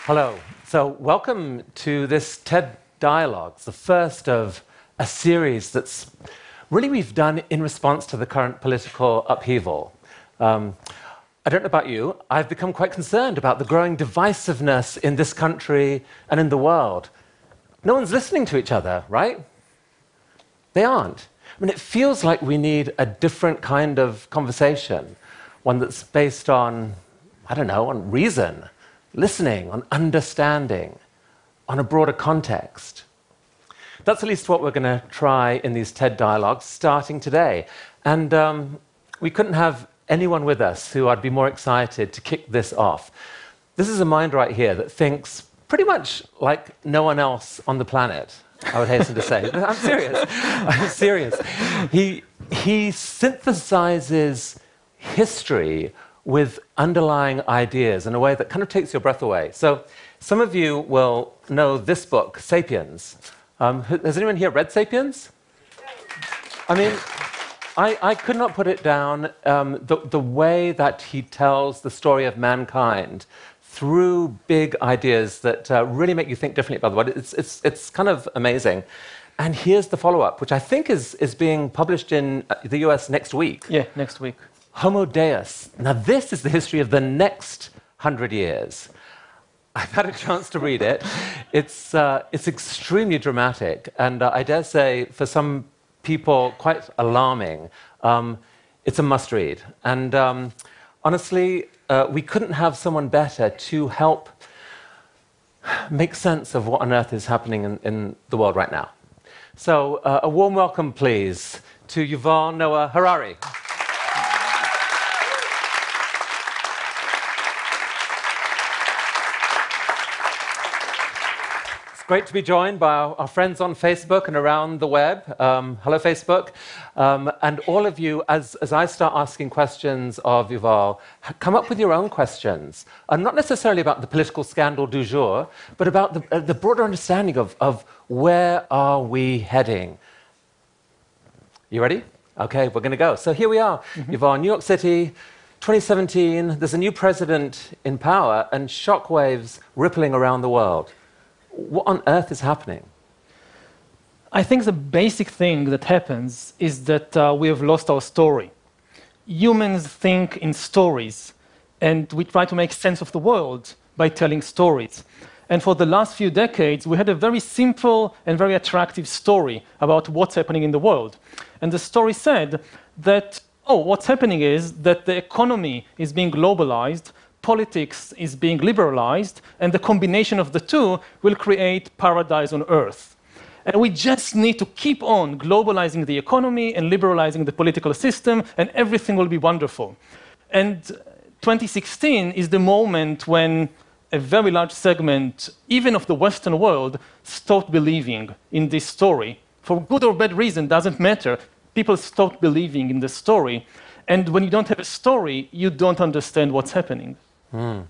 Hello. So welcome to this TED Dialogues, the first of a series that's really we've done in response to the current political upheaval. I don't know about you, I've become quite concerned about the growing divisiveness in this country and in the world. No one's listening to each other, right? They aren't. I mean, it feels like we need a different kind of conversation, one that's based on, I don't know, on reason, listening, on understanding, on a broader context. That's at least what we're going to try in these TED Dialogues starting today. And we couldn't have anyone with us who I'd be more excited to kick this off. This is a mind right here that thinks pretty much like no one else on the planet, I would hasten to say. I'm serious. I'm serious. He synthesizes history with underlying ideas in a way that kind of takes your breath away. So some of you will know this book, Sapiens. Has anyone here read Sapiens? I mean, I could not put it down. The way that he tells the story of mankind through big ideas that really make you think differently about the world, it's kind of amazing. And here's the follow-up, which I think is being published in the US next week. Yeah, next week. Homo Deus. Now, this is the history of the next 100 years. I've had a chance to read it. It's extremely dramatic, and I dare say, for some people, quite alarming. It's a must-read. And honestly, we couldn't have someone better to help make sense of what on earth is happening in the world right now. So, a warm welcome, please, to Yuval Noah Harari. Great to be joined by our friends on Facebook and around the web. Hello, Facebook. And all of you, as I start asking questions of Yuval, come up with your own questions. Not necessarily about the political scandal du jour, but about the broader understanding of where are we heading. You ready? Okay, we're going to go. So here we are, Yuval, New York City, 2017. There's a new president in power and shockwaves rippling around the world. What on earth is happening? I think the basic thing that happens is that we have lost our story. Humans think in stories, and we try to make sense of the world by telling stories. And for the last few decades, we had a very simple and very attractive story about what's happening in the world. And the story said that, what's happening is that the economy is being globalized, politics is being liberalized, and the combination of the two will create paradise on earth. And we just need to keep on globalizing the economy and liberalizing the political system, and everything will be wonderful. And 2016 is the moment when a very large segment, even of the Western world, stopped believing in this story. For good or bad reason, doesn't matter. People stopped believing in the story. And when you don't have a story, you don't understand what's happening. I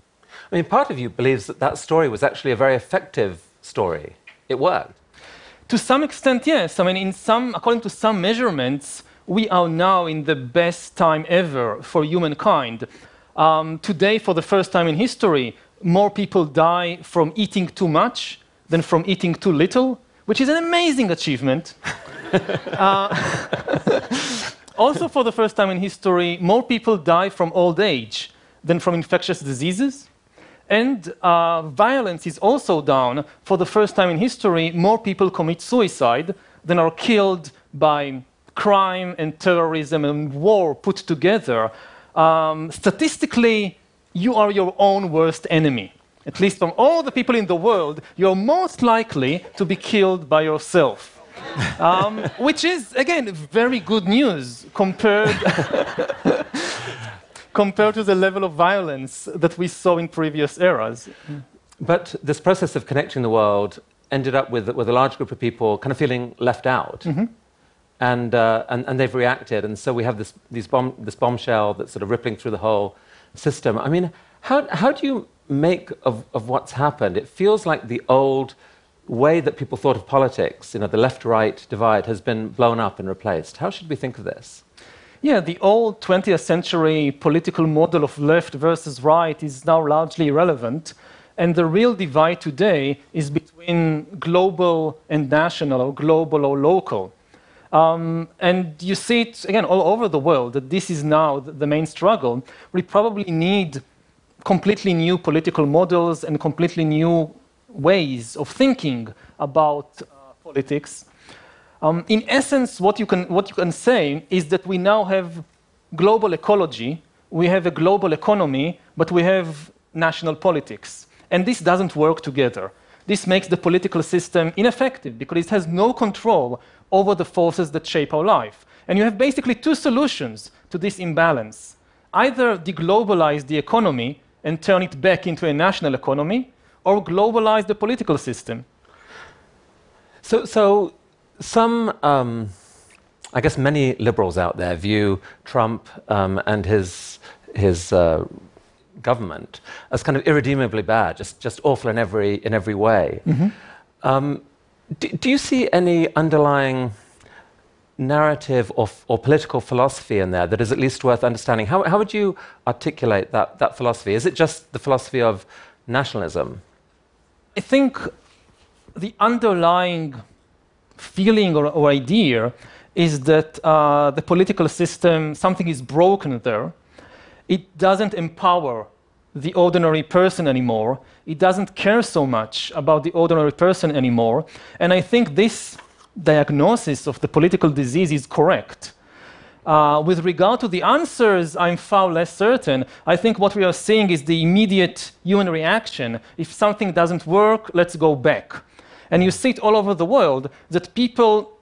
mean, part of you believes that that story was actually a very effective story. It worked. To some extent, yes. I mean, according to some measurements, we are now in the best time ever for humankind. Today, for the first time in history, more people die from eating too much than from eating too little, which is an amazing achievement. Also, for the first time in history, more people die from old age than from infectious diseases. And violence is also down. For the first time in history, more people commit suicide than are killed by crime and terrorism and war put together. Statistically, you are your own worst enemy. At least from all the people in the world, you're most likely to be killed by yourself. Which is, again, very good news compared to the level of violence that we saw in previous eras. But this process of connecting the world ended up with a large group of people kind of feeling left out. And they've reacted. And so we have this bombshell that's sort of rippling through the whole system. I mean, how do you make of what's happened? It feels like the old way that people thought of politics, the left-right divide, has been blown up and replaced. How should we think of this? Yeah, the old 20th century political model of left versus right is now largely irrelevant. And the real divide today is between global and national, or global or local. And you see it, again, all over the world, that this is now the main struggle. We probably need completely new political models and completely new ways of thinking about politics. In essence, what you can say is that we now have global ecology, we have a global economy, but we have national politics. And this doesn't work together. This makes the political system ineffective because it has no control over the forces that shape our life. And you have basically two solutions to this imbalance. Either deglobalize the economy and turn it back into a national economy, or globalize the political system. So some, I guess many liberals out there view Trump and his government as kind of irredeemably bad, just awful in every way. Mm-hmm. Do you see any underlying narrative or political philosophy in there that is at least worth understanding? How would you articulate that philosophy? Is it just the philosophy of nationalism? I think the underlying feeling or idea is that the political system, something is broken there. It doesn't empower the ordinary person anymore. It doesn't care so much about the ordinary person anymore. And I think this diagnosis of the political disease is correct. With regard to the answers, I'm far less certain. I think what we are seeing is the immediate human reaction. If something doesn't work, let's go back. And you see it all over the world that people,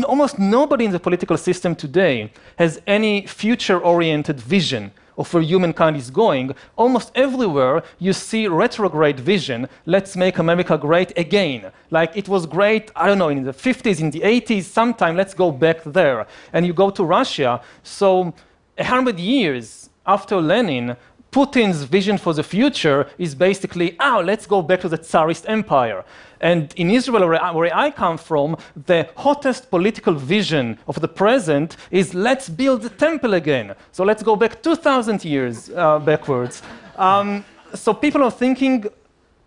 almost nobody in the political system today has any future-oriented vision of where humankind is going. Almost everywhere you see retrograde vision. Let's make America great again. Like it was great, I don't know, in the 50s, in the 80s, sometime, let's go back there. And you go to Russia, so 100 years after Lenin, Putin's vision for the future is basically, let's go back to the Tsarist empire. And in Israel, where I come from, the hottest political vision of the present is let's build the temple again. So let's go back 2,000 years backwards. So people are thinking,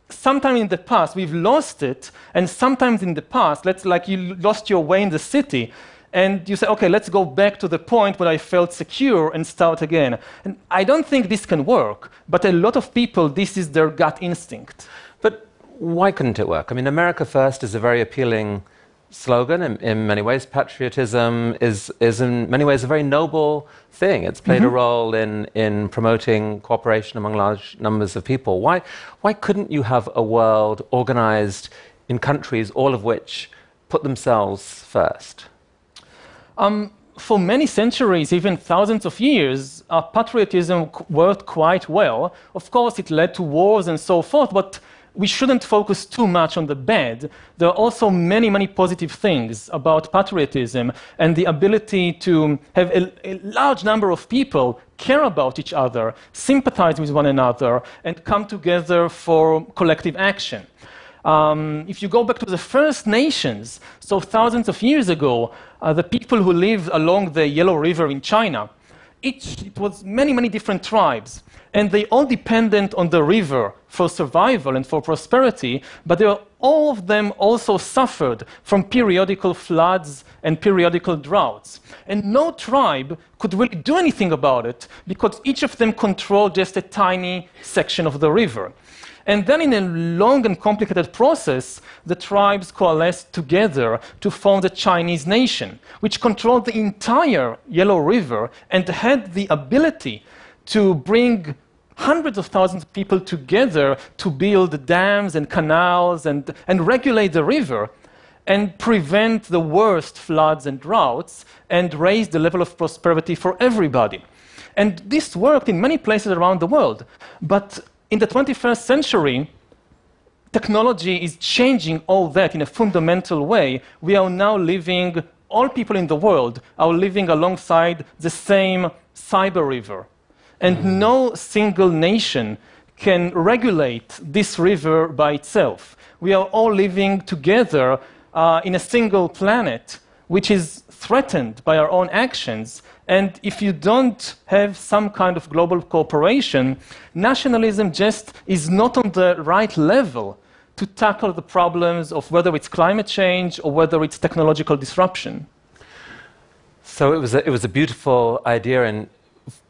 sometime in the past, we've lost it, and sometimes in the past, like you lost your way in the city, and you say, okay, let's go back to the point where I felt secure and start again. And I don't think this can work, but a lot of people, this is their gut instinct. But why couldn't it work? I mean, America First is a very appealing slogan in many ways. Patriotism is in many ways a very noble thing. It's played a role in promoting cooperation among large numbers of people. Why couldn't you have a world organized in countries, all of which put themselves first? For many centuries, even thousands of years, patriotism worked quite well. Of course, it led to wars and so forth, but we shouldn't focus too much on the bad. There are also many, many positive things about patriotism and the ability to have a large number of people care about each other, sympathize with one another, and come together for collective action. If you go back to the First Nations, so thousands of years ago, the people who lived along the Yellow River in China, it was many, many different tribes, and they all depended on the river for survival and for prosperity, but all of them also suffered from periodical floods and periodical droughts. And no tribe could really do anything about it because each of them controlled just a tiny section of the river. And then in a long and complicated process, the tribes coalesced together to form the Chinese nation, which controlled the entire Yellow River and had the ability to bring hundreds of thousands of people together to build dams and canals and regulate the river and prevent the worst floods and droughts and raise the level of prosperity for everybody. And this worked in many places around the world. But in the 21st century, technology is changing all that in a fundamental way. We are now living, all people in the world are living alongside the same cyber river. And no single nation can regulate this river by itself. We are all living together in a single planet, which is threatened by our own actions. And if you don't have some kind of global cooperation, nationalism just is not on the right level to tackle the problems of whether it's climate change or whether it's technological disruption. So it was a beautiful idea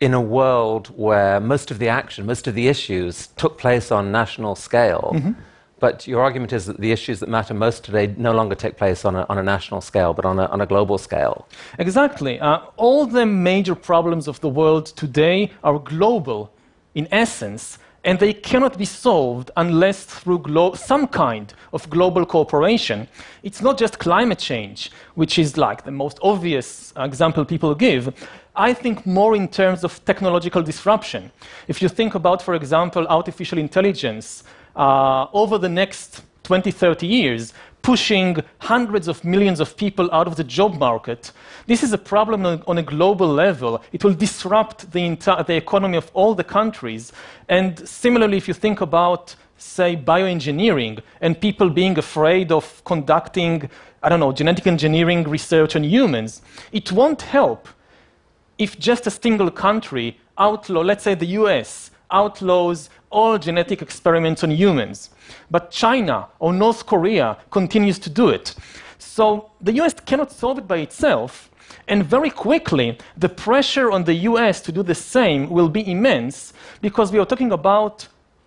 in a world where most of the action, most of the issues took place on national scale. Mm-hmm. But your argument is that the issues that matter most today no longer take place on a national scale, but on a global scale. Exactly. All the major problems of the world today are global in essence, and they cannot be solved unless through some kind of global cooperation. It's not just climate change, which is like the most obvious example people give. I think more in terms of technological disruption. If you think about, for example, artificial intelligence, over the next 20, 30 years, pushing hundreds of millions of people out of the job market, this is a problem on a global level. It will disrupt the economy of all the countries. And similarly, if you think about, say, bioengineering and people being afraid of conducting, genetic engineering research on humans, it won't help if just a single country let's say the US, outlaws all genetic experiments on humans. But China or North Korea continues to do it. So the US cannot solve it by itself, and very quickly the pressure on the US to do the same will be immense, because we are talking about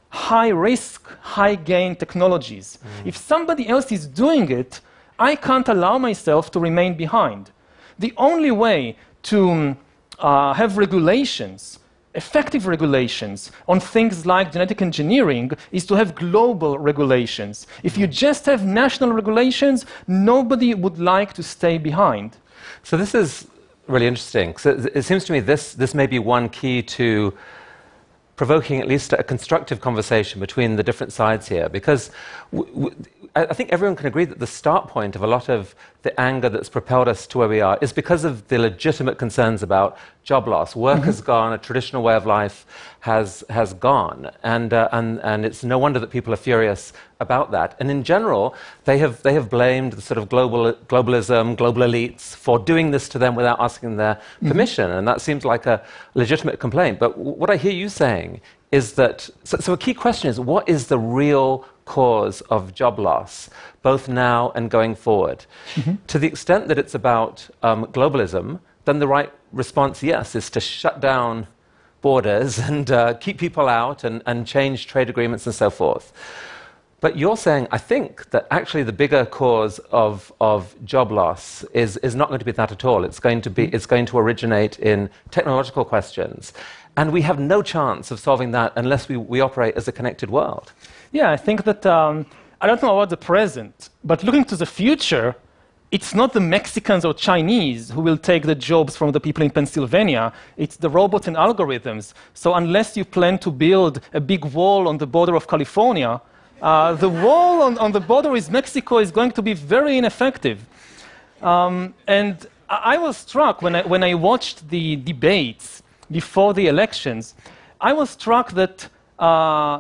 high-risk, high-gain technologies. If somebody else is doing it, I can't allow myself to remain behind. The only way to have regulations, effective regulations on things like genetic engineering, is to have global regulations. If you just have national regulations, nobody would like to stay behind. So this is really interesting. So it seems to me this may be one key to provoking at least a constructive conversation between the different sides here, because I think everyone can agree that the start point of a lot of the anger that's propelled us to where we are is because of the legitimate concerns about job loss. Work has gone, a traditional way of life has gone, and it's no wonder that people are furious about that. And in general, they have blamed the sort of globalism, global elites for doing this to them without asking their permission, and that seems like a legitimate complaint. But what I hear you saying is that, so a key question is, what is the real cause of job loss, both now and going forward? To the extent that it's about globalism, then the right response, yes, is to shut down borders and keep people out and change trade agreements and so forth. But you're saying, I think, that actually the bigger cause of job loss is not going to be that at all. It's going to originate in technological questions. And we have no chance of solving that unless we operate as a connected world. Yeah, I think that, I don't know about the present, but looking to the future, it's not the Mexicans or Chinese who will take the jobs from the people in Pennsylvania. It's the robots and algorithms. So unless you plan to build a big wall on the border of California, the wall on the border with Mexico is going to be very ineffective. And I was struck when I watched the debates before the elections. I was struck that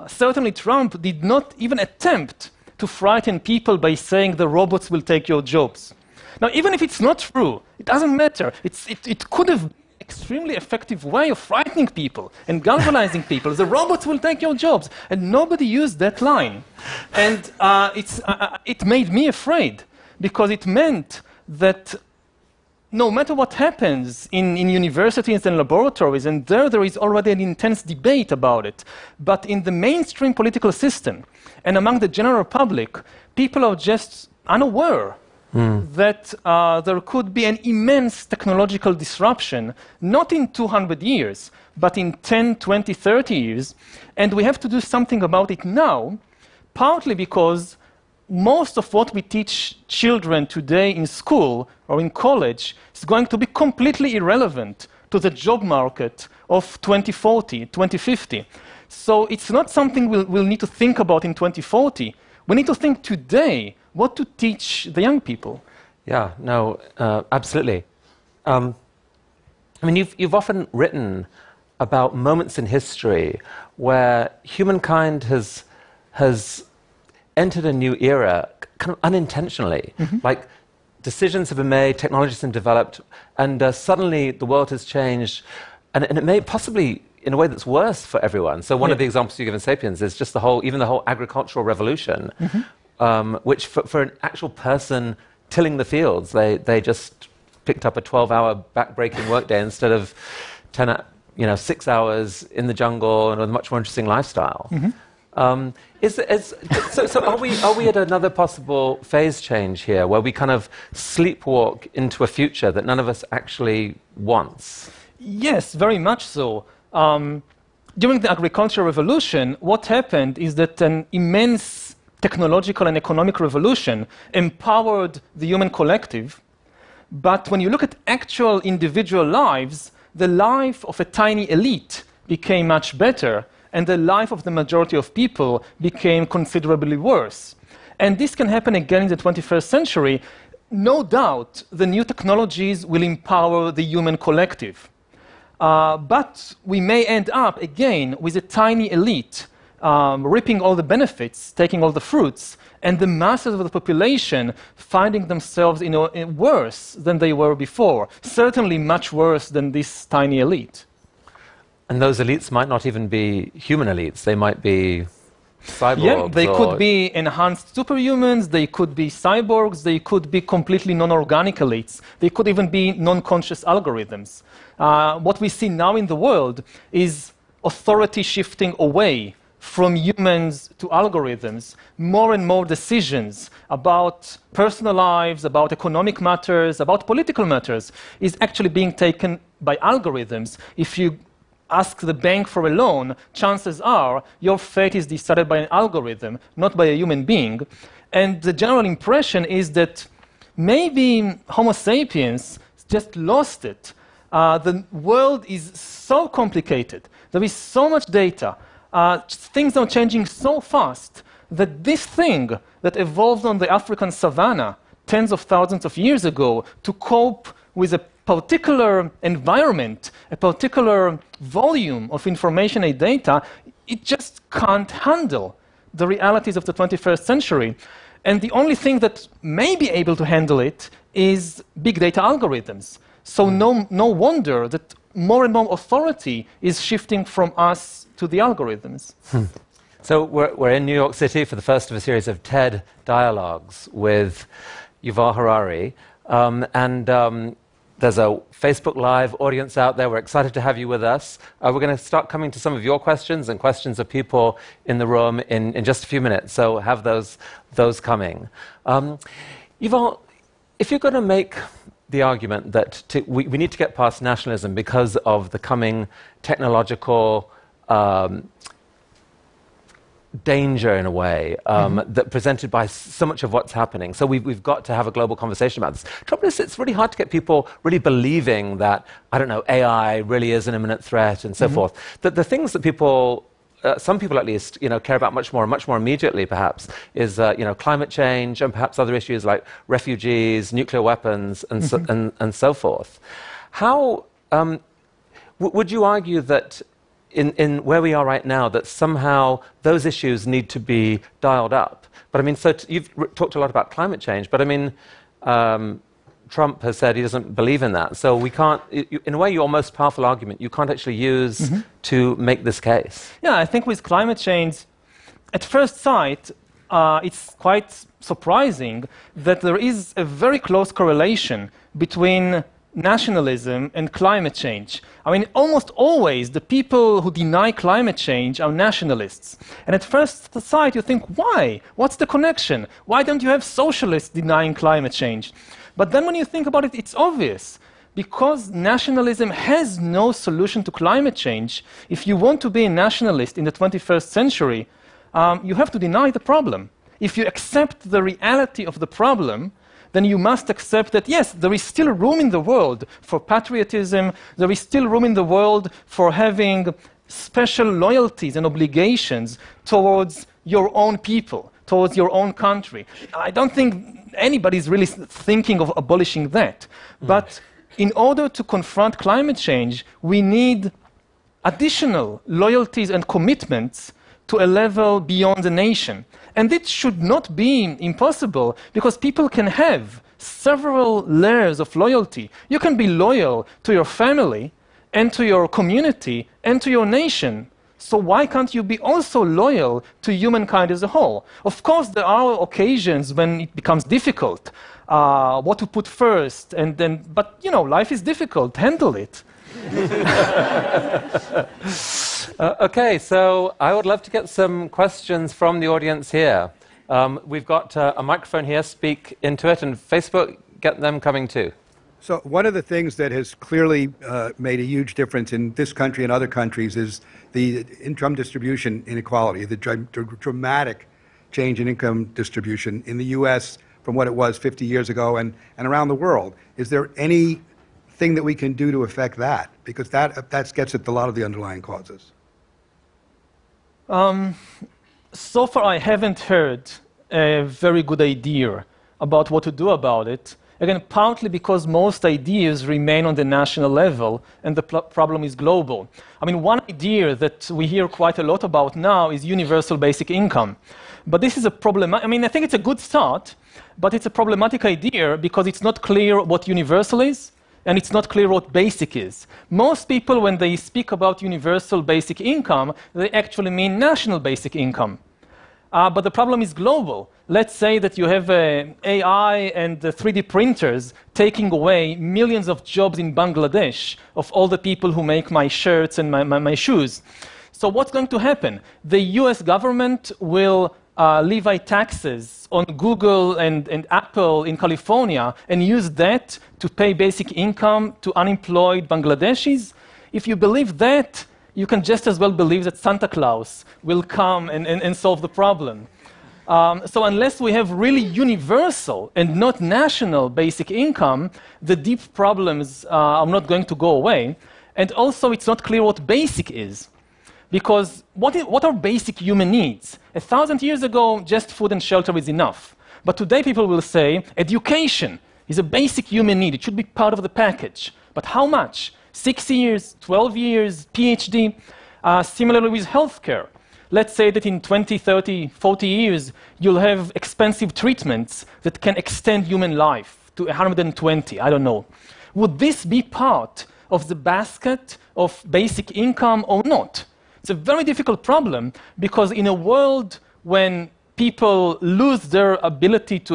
certainly Trump did not even attempt to frighten people by saying the robots will take your jobs. Now, even if it's not true, it doesn't matter. It could have been an extremely effective way of frightening people and galvanizing people. The robots will take your jobs. And nobody used that line. And it made me afraid, because it meant that no matter what happens in universities and laboratories, and there is already an intense debate about it, but in the mainstream political system and among the general public, people are just unaware that there could be an immense technological disruption, not in 200 years, but in 10, 20, 30 years. And we have to do something about it now, partly because most of what we teach children today in school or in college is going to be completely irrelevant to the job market of 2040, 2050. So it's not something we'll need to think about in 2040. We need to think today what to teach the young people. Yeah, no, absolutely. I mean, you've often written about moments in history where humankind has entered a new era kind of unintentionally. Like decisions have been made, technologies have been developed, and suddenly the world has changed, and it may possibly in a way that's worse for everyone. So one of the examples you give in *Sapiens* is just even the whole agricultural revolution, which for an actual person tilling the fields, they just picked up a 12-hour back-breaking workday instead of 6 hours in the jungle and with a much more interesting lifestyle. So are we at another possible phase change here, where we kind of sleepwalk into a future that none of us actually wants? Yes, very much so. During the agricultural revolution, what happened is that an immense technological and economic revolution empowered the human collective. But when you look at actual individual lives, the life of a tiny elite became much better, and the life of the majority of people became considerably worse. And this can happen again in the 21st century. No doubt, the new technologies will empower the human collective. But we may end up, again, with a tiny elite reaping all the benefits, taking all the fruits, and the masses of the population finding themselves worse than they were before, certainly much worse than this tiny elite. And those elites might not even be human elites. They might be cyborgs. Yeah, they could be enhanced superhumans, they could be cyborgs, they could be completely non-organic elites. They could even be non-conscious algorithms. What we see now in the world is authority shifting away from humans to algorithms. More and more decisions about personal lives, about economic matters, about political matters is actually being taken by algorithms. If you ask the bank for a loan, chances are your fate is decided by an algorithm, not by a human being. And the general impression is that maybe Homo sapiens just lost it. The world is so complicated. There is so much data. Things are changing so fast that this thing that evolved on the African savannah tens of thousands of years ago to cope with a particular environment, a particular volume of information and data, it just can't handle the realities of the 21st century. And the only thing that may be able to handle it is big data algorithms. So no wonder that more and more authority is shifting from us to the algorithms. So we're in New York City for the first of a series of TED dialogues with Yuval Harari. There's a Facebook Live audience out there. We're excited to have you with us. We're going to start coming to some of your questions and questions of people in the room in just a few minutes. So have those coming. Yuval, if you're going to make the argument that we need to get past nationalism because of the coming technological danger, in a way, that presented by so much of what's happening. So we've got to have a global conversation about this. Trouble is, it's really hard to get people really believing that, I don't know, AI really is an imminent threat and so forth. That the things that people, some people at least, care about much more immediately, perhaps, is climate change and perhaps other issues like refugees, nuclear weapons, and so forth. How would you argue that in where we are right now, that somehow those issues need to be dialed up? But I mean, so you've talked a lot about climate change, but I mean, Trump has said he doesn't believe in that. So we can't, in a way, your most powerful argument, you can't actually use to make this case. Yeah, I think with climate change, at first sight, it's quite surprising that there is a very close correlation between nationalism and climate change. I mean, almost always the people who deny climate change are nationalists. And at first sight, you think, why? What's the connection? Why don't you have socialists denying climate change? But then when you think about it, it's obvious. Because nationalism has no solution to climate change, if you want to be a nationalist in the 21st century, you have to deny the problem. If you accept the reality of the problem, then you must accept that, yes, there is still room in the world for patriotism, there is still room in the world for having special loyalties and obligations towards your own people, towards your own country. I don't think anybody's really thinking of abolishing that. But in order to confront climate change, we need additional loyalties and commitments to a level beyond the nation. And it should not be impossible, because people can have several layers of loyalty. You can be loyal to your family, and to your community, and to your nation. So why can't you be also loyal to humankind as a whole? Of course, there are occasions when it becomes difficult, what to put first, and then, but you know, life is difficult, handle it. Okay, so I would love to get some questions from the audience here. We've got a microphone here, speak into it, and Facebook, get them coming too. So one of the things that has clearly made a huge difference in this country and other countries is the income distribution inequality, the dramatic change in income distribution in the U.S. from what it was 50 years ago and around the world. Is there anything that we can do to affect that? Because that gets at a lot of the underlying causes. So far, I haven't heard a very good idea about what to do about it. Again, partly because most ideas remain on the national level and the problem is global. I mean, one idea that we hear quite a lot about now is universal basic income. But this is a problem. I mean, I think it's a good start, but it's a problematic idea because it's not clear what universal is, and it's not clear what basic is. Most people, when they speak about universal basic income, they actually mean national basic income. But the problem is global. Let's say that you have AI and 3D printers taking away millions of jobs in Bangladesh of all the people who make my shirts and my shoes. So what's going to happen? The US government will levy taxes on Google and Apple in California and use that to pay basic income to unemployed Bangladeshis. If you believe that, you can just as well believe that Santa Claus will come and solve the problem. So unless we have really universal and not national basic income, the deep problems are not going to go away. And also, it's not clear what basic is. Because what are basic human needs? 1,000 years ago, just food and shelter is enough. But today, people will say education is a basic human need. It should be part of the package. But how much? 6 years, 12 years, PhD. Similarly with healthcare. Let's say that in 20, 30, 40 years, you'll have expensive treatments that can extend human life to 120, I don't know. Would this be part of the basket of basic income or not? It's a very difficult problem because in a world when people lose their ability to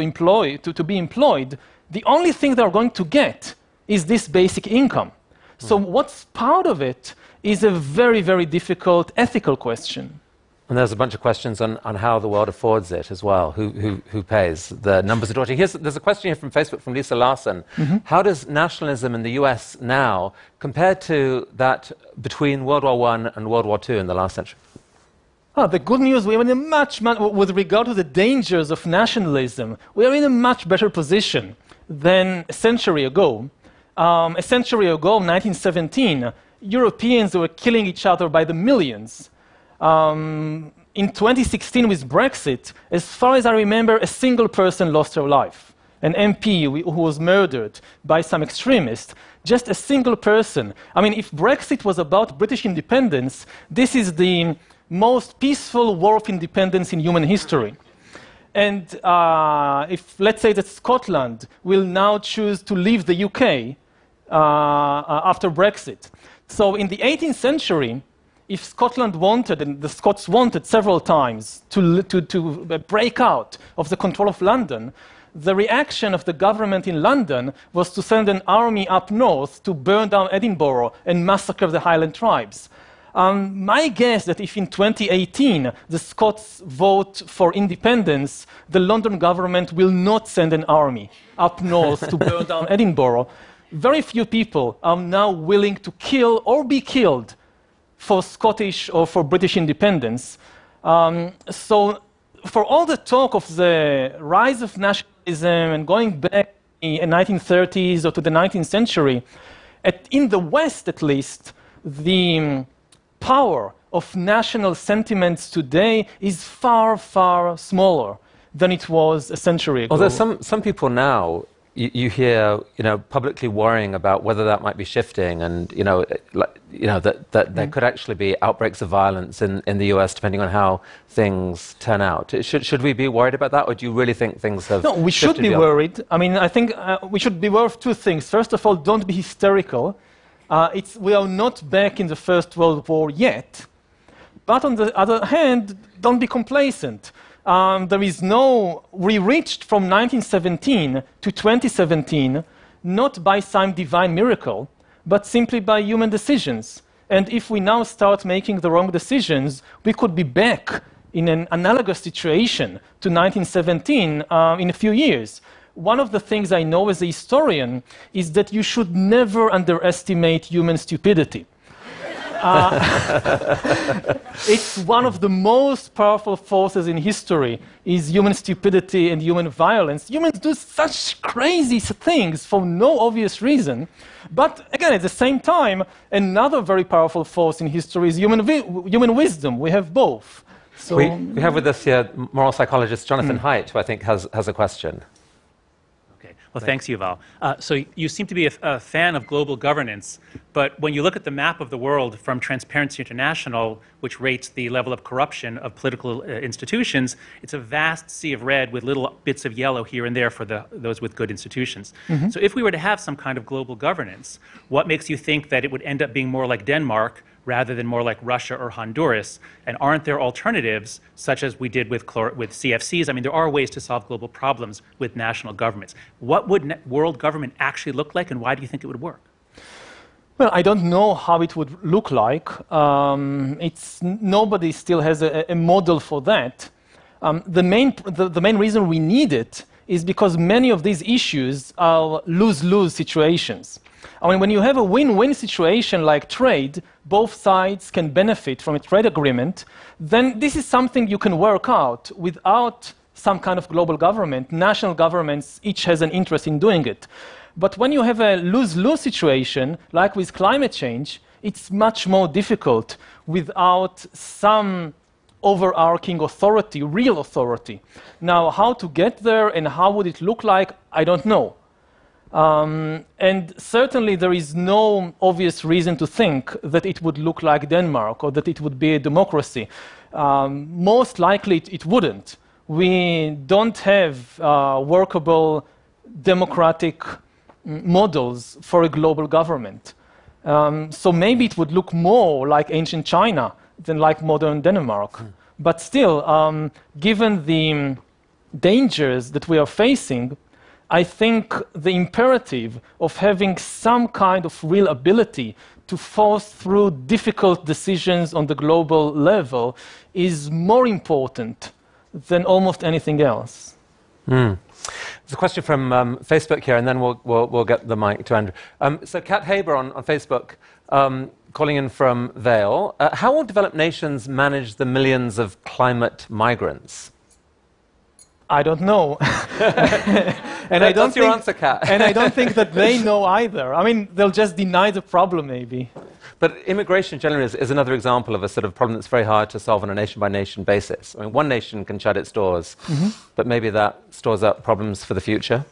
be employed, the only thing they're going to get is this basic income. So what's part of it is a very, very difficult ethical question. And there's a bunch of questions on how the world affords it as well, who pays. The numbers are daunting. There's a question here from Facebook from Lisa Larson. How does nationalism in the US now compare to that between World War I and World War II in the last century? The good news, we are in a much, with regard to the dangers of nationalism, we are in a much better position than a century ago. A century ago, 1917, Europeans were killing each other by the millions. In 2016 with Brexit, as far as I remember, a single person lost her life. An MP who was murdered by some extremist. Just a single person. I mean, if Brexit was about British independence, this is the most peaceful war of independence in human history. And if, let's say that Scotland will now choose to leave the UK after Brexit. So in the 18th century, if Scotland wanted, and the Scots wanted several times, to break out of the control of London, the reaction of the government in London was to send an army up north to burn down Edinburgh and massacre the Highland tribes. My guess that if in 2018 the Scots vote for independence, the London government will not send an army up north to burn down Edinburgh. Very few people are now willing to kill or be killed for Scottish or for British independence. So for all the talk of the rise of nationalism and going back in the 1930s or to the 19th century, in the West at least, the power of national sentiments today is far, far smaller than it was a century ago. Although some people now you hear, publicly worrying about whether that might be shifting, and that there could actually be outbreaks of violence in the US depending on how things turn out. Should we be worried about that, or do you really think things have? No, we should be worried. I mean, I think we should be worried of two things. First of all, don't be hysterical. We are not back in the First World War yet. But on the other hand, don't be complacent. We reached from 1917 to 2017 not by some divine miracle, but simply by human decisions. And if we now start making the wrong decisions, we could be back in an analogous situation to 1917 in a few years. One of the things I know as a historian is that you should never underestimate human stupidity. It's one of the most powerful forces in history, is human stupidity and human violence. Humans do such crazy things for no obvious reason. But again, at the same time, another very powerful force in history is human wisdom. We have both. So, we have with us here moral psychologist Jonathan Haidt, who I think has a question. Well, thanks, Yuval. So you seem to be a fan of global governance, but when you look at the map of the world from Transparency International, which rates the level of corruption of political institutions, it's a vast sea of red with little bits of yellow here and there for those with good institutions. So if we were to have some kind of global governance, what makes you think that it would end up being more like Denmark rather than more like Russia or Honduras? And aren't there alternatives, such as we did with CFCs? I mean, there are ways to solve global problems with national governments. What would world government actually look like, and why do you think it would work? Well, I don't know how it would look like. Nobody still has a model for that. The main reason we need it is because many of these issues are lose-lose situations. I mean, when you have a win-win situation like trade, both sides can benefit from a trade agreement, then this is something you can work out without some kind of global government. National governments each has an interest in doing it. But when you have a lose-lose situation, like with climate change, it's much more difficult without some overarching authority, real authority. Now, how to get there and how would it look like, I don't know. And certainly there is no obvious reason to think that it would look like Denmark or that it would be a democracy. Most likely it wouldn't. We don't have workable democratic models for a global government. So maybe it would look more like ancient China than like modern Denmark. But still, given the dangers that we are facing, I think the imperative of having some kind of real ability to force through difficult decisions on the global level is more important than almost anything else. There's a question from Facebook here, and then we'll get the mic to Andrew. So Kat Haber on Facebook, calling in from Vale. How will developed nations manage the millions of climate migrants? I don't know. And that's your answer, Kat. And I don't think that they know either. I mean, they'll just deny the problem, maybe. But immigration generally is another example of a sort of problem that's very hard to solve on a nation-by-nation basis. I mean, one nation can shut its doors, but maybe that stores up problems for the future.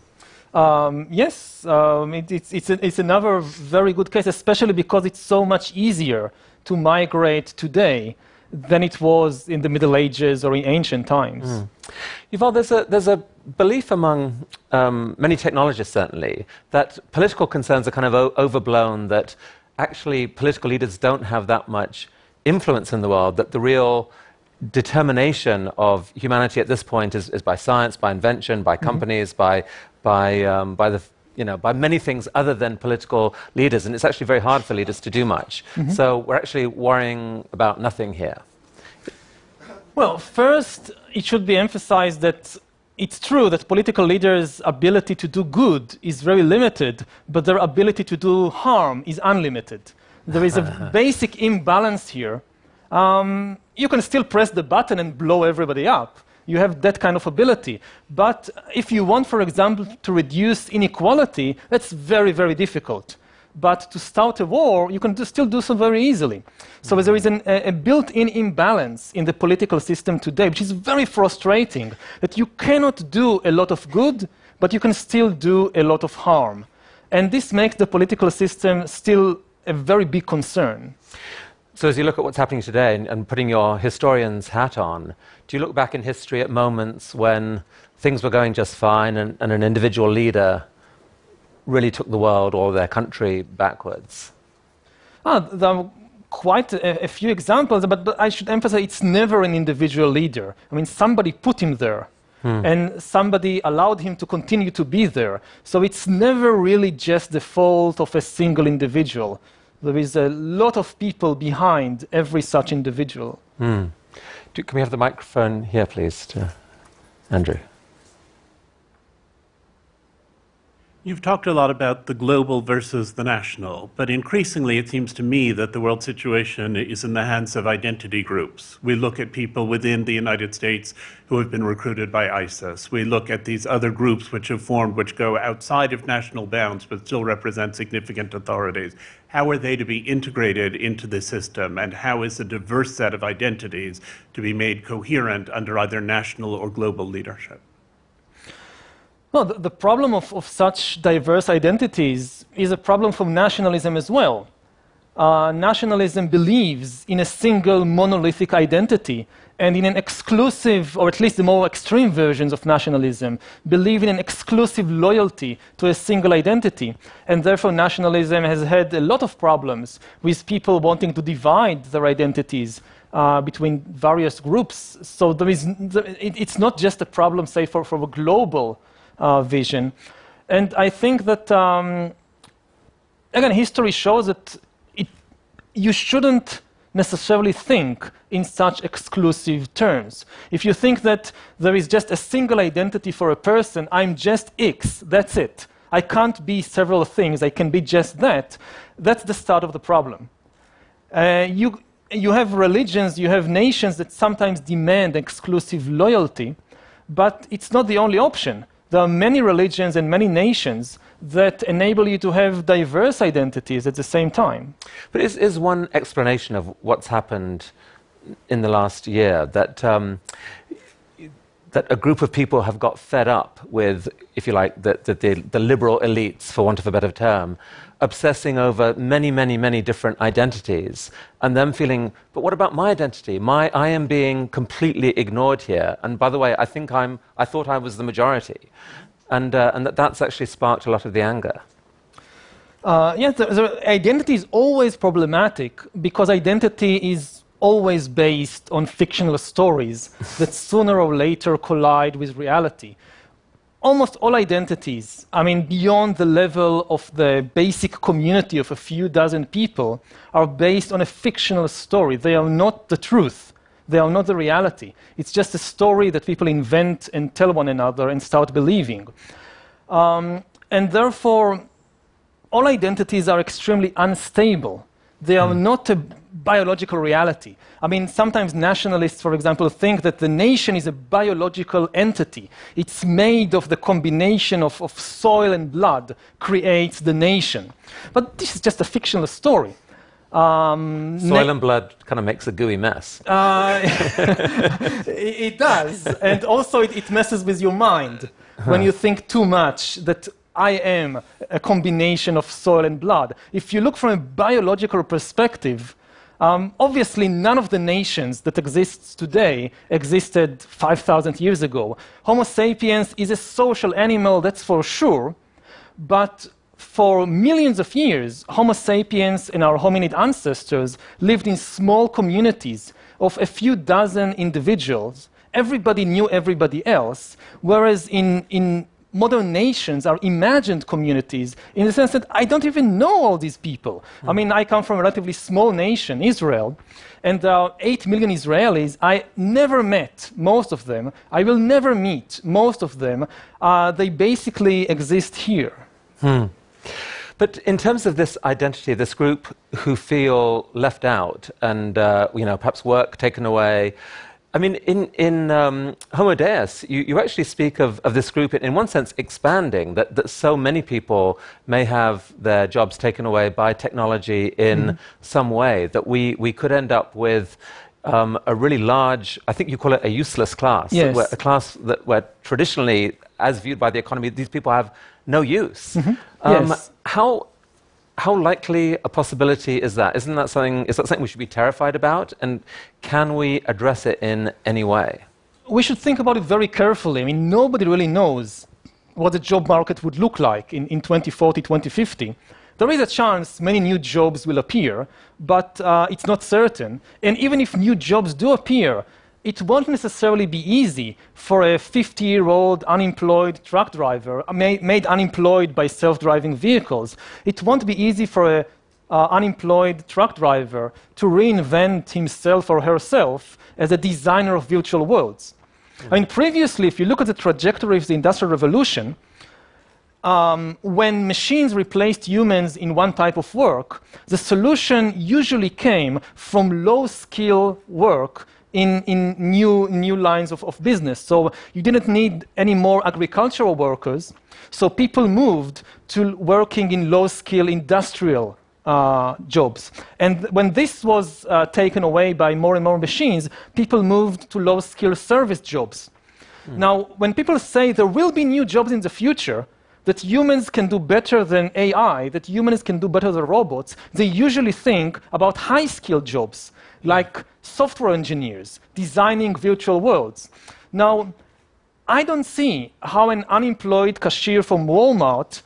Yes, it's another very good case, especially because it's so much easier to migrate today than it was in the Middle Ages or in ancient times. Yuval, there's a belief among many technologists, certainly, that political concerns are kind of overblown, that actually political leaders don't have that much influence in the world, that the real determination of humanity at this point is by science, by invention, by companies, by many things other than political leaders, and it's actually very hard for leaders to do much. So we're actually worrying about nothing here. Well, first, it should be emphasized that it's true that political leaders' ability to do good is very limited, but their ability to do harm is unlimited. There is a basic imbalance here. You can still press the button and blow everybody up. You have that kind of ability. But if you want, for example, to reduce inequality, that's very, very difficult. But to start a war, you can still do so very easily. So there is a built-in imbalance in the political system today, which is very frustrating, that you cannot do a lot of good, but you can still do a lot of harm. And this makes the political system still a very big concern. So as you look at what's happening today and putting your historian's hat on, do you look back in history at moments when things were going just fine and an individual leader really took the world or their country backwards? There are quite a few examples, but I should emphasize it's never an individual leader. I mean, somebody put him there, and somebody allowed him to continue to be there. So it's never really just the fault of a single individual. There is a lot of people behind every such individual. Can we have the microphone here, please, to Andrew? You've talked a lot about the global versus the national, but increasingly it seems to me that the world situation is in the hands of identity groups. We look at people within the United States who have been recruited by ISIS. We look at these other groups which have formed, which go outside of national bounds but still represent significant authorities. How are they to be integrated into the system, and how is a diverse set of identities to be made coherent under either national or global leadership? Well, the problem of such diverse identities is a problem from nationalism as well. Nationalism believes in a single monolithic identity, and in an exclusive, or at least the more extreme versions of nationalism, believe in an exclusive loyalty to a single identity. And therefore, nationalism has had a lot of problems with people wanting to divide their identities between various groups. So it's not just a problem, say, for a global vision. And I think that, again, history shows that you shouldn't necessarily think in such exclusive terms. If you think that there is just a single identity for a person, I'm just X, that's it. I can't be several things, I can be just that. That's the start of the problem. You have religions, you have nations that sometimes demand exclusive loyalty, but it's not the only option. There are many religions and many nations that enable you to have diverse identities at the same time. But is one explanation of what's happened in the last year that that a group of people have got fed up with, if you like, the liberal elites, for want of a better term, obsessing over many different identities, and them feeling, but what about my identity? I am being completely ignored here. And by the way, I thought I was the majority, and that's actually sparked a lot of the anger. Yes, the identity is always problematic because identity is always based on fictional stories that sooner or later collide with reality. Almost all identities, I mean, beyond the level of the basic community of a few dozen people, are based on a fictional story. They are not the truth. They are not the reality. It's just a story that people invent and tell one another and start believing. And therefore, all identities are extremely unstable. They are not a biological reality. I mean, sometimes nationalists, for example, think that the nation is a biological entity. It's made of the combination of soil and blood creates the nation. But this is just a fictional story. Soil and blood kind of makes a gooey mess. It does. And also it messes with your mind when you think too much that I am a combination of soil and blood. If you look from a biological perspective, obviously none of the nations that exist today existed 5,000 years ago. Homo sapiens is a social animal, that's for sure, but for millions of years, Homo sapiens and our hominid ancestors lived in small communities of a few dozen individuals. Everybody knew everybody else, whereas in modern nations are imagined communities in the sense that I don't even know all these people. I mean, I come from a relatively small nation, Israel, and there are 8 million Israelis. I never met most of them. I will never meet most of them. They basically exist here. But in terms of this identity, this group who feel left out and perhaps work taken away, I mean, in Homo Deus, you actually speak of this group, in one sense, expanding, that so many people may have their jobs taken away by technology in some way, that we could end up with a really large, I think you call it a useless class, yes. A class where traditionally as viewed by the economy, these people have no use. Yes. How likely a possibility is that? Is that something we should be terrified about? And can we address it in any way? We should think about it very carefully. I mean, nobody really knows what the job market would look like in 2040, 2050. There is a chance many new jobs will appear, but it's not certain. And even if new jobs do appear, it won't necessarily be easy for a 50-year-old unemployed truck driver, made unemployed by self-driving vehicles. It won't be easy for an unemployed truck driver to reinvent himself or herself as a designer of virtual worlds. I mean, previously, if you look at the trajectory of the Industrial Revolution, when machines replaced humans in one type of work, the solution usually came from low-skill work in new lines of business. So you didn't need any more agricultural workers, so people moved to working in low-skill industrial jobs. And when this was taken away by more and more machines, people moved to low-skill service jobs. Now, when people say there will be new jobs in the future, that humans can do better than AI, that humans can do better than robots, they usually think about high-skilled jobs, like software engineers, designing virtual worlds. Now, I don't see how an unemployed cashier from Walmart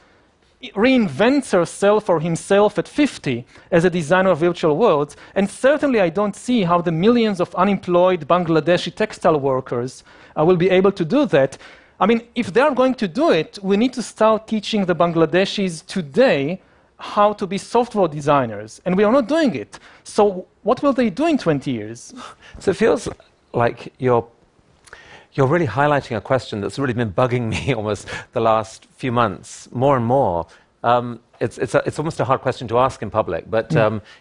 reinvents herself or himself at 50 as a designer of virtual worlds, and certainly I don't see how the millions of unemployed Bangladeshi textile workers will be able to do that. I mean, if they are going to do it, we need to start teaching the Bangladeshis today how to be software designers, and we are not doing it. So what will they do in 20 years? So it feels like you're really highlighting a question that's really been bugging me almost the last few months, more and more. It's almost a hard question to ask in public, but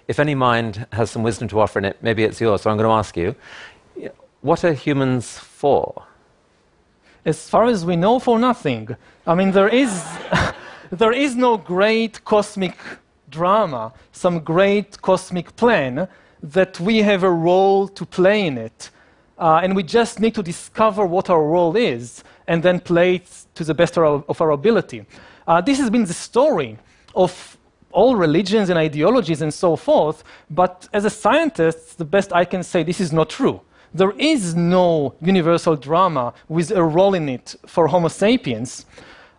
if any mind has some wisdom to offer in it, maybe it's yours. So I'm going to ask you, what are humans for? As far as we know, for nothing. I mean, there is no great cosmic drama, some great cosmic plan that we have a role to play in it. And we just need to discover what our role is and then play it to the best of our ability. This has been the story of all religions and ideologies and so forth, but as a scientist, the best I can say, this is not true. There is no universal drama with a role in it for Homo sapiens.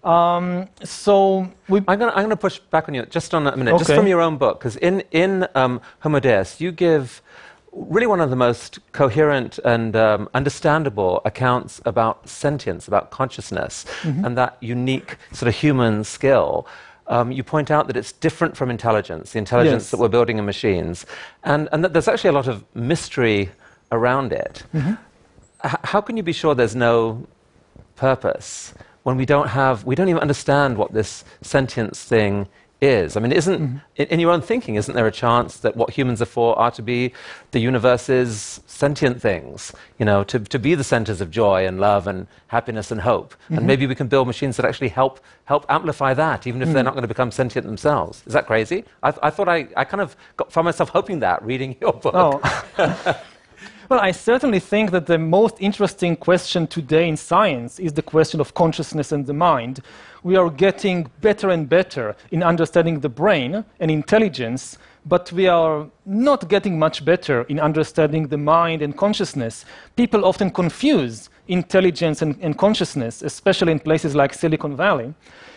I'm going to push back on you just on a minute, Okay. just from your own book, because in Homo Deus, you give really one of the most coherent and understandable accounts about sentience, about consciousness, and that unique sort of human skill. You point out that it's different from intelligence, the intelligence Yes. that we're building in machines, and that there's actually a lot of mystery around it. How can you be sure there's no purpose when we don't even understand what this sentience thing is? I mean, in your own thinking, isn't there a chance that what humans are for are to be the universe's sentient things, to be the centers of joy and love and happiness and hope? And maybe we can build machines that actually help amplify that, even if they're not going to become sentient themselves. Is that found myself hoping that, reading your book. Oh. Well, I certainly think that the most interesting question today in science is the question of consciousness and the mind. We are getting better and better in understanding the brain and intelligence, but we are not getting much better in understanding the mind and consciousness. People often confuse intelligence and consciousness, especially in places like Silicon Valley,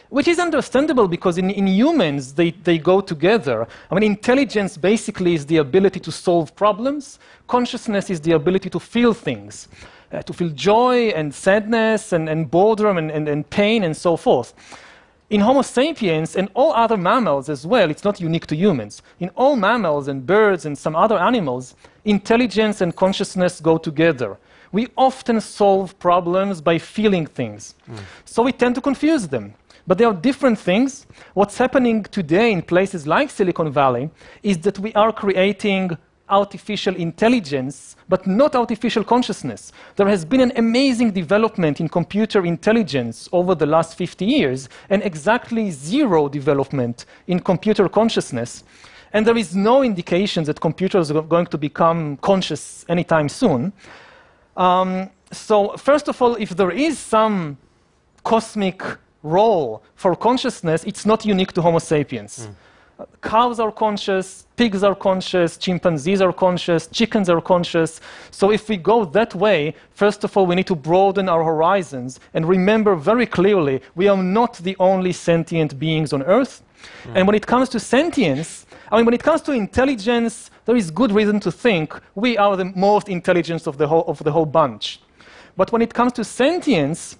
which is understandable because in humans, they go together. I mean, intelligence basically is the ability to solve problems. Consciousness is the ability to feel things, to feel joy and sadness and boredom and pain and so forth. In Homo sapiens and all other mammals as well, it's not unique to humans. In all mammals and birds and some other animals, intelligence and consciousness go together. We often solve problems by feeling things. So we tend to confuse them. But they are different things. What's happening today in places like Silicon Valley is that we are creating artificial intelligence, but not artificial consciousness. There has been an amazing development in computer intelligence over the last 50 years, and exactly zero development in computer consciousness. And there is no indication that computers are going to become conscious anytime soon. So first of all, if there is some cosmic role for consciousness, it's not unique to Homo sapiens. Cows are conscious, pigs are conscious, chimpanzees are conscious, chickens are conscious. So if we go that way, first of all, we need to broaden our horizons and remember very clearly we are not the only sentient beings on Earth. And when it comes to sentience, I mean, when it comes to intelligence, there is good reason to think we are the most intelligent of the whole bunch. But when it comes to sentience,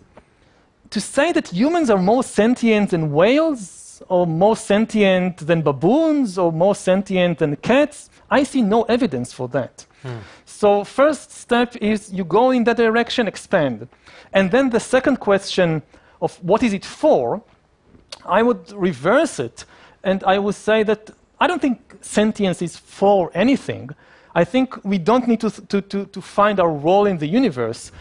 to say that humans are more sentient than whales, or more sentient than baboons, or more sentient than cats, I see no evidence for that. So first step is you go in that direction, expand. And then the second question of what is it for, I would reverse it, and I would say that I don't think sentience is for anything. I think we don't need to find our role in the universe.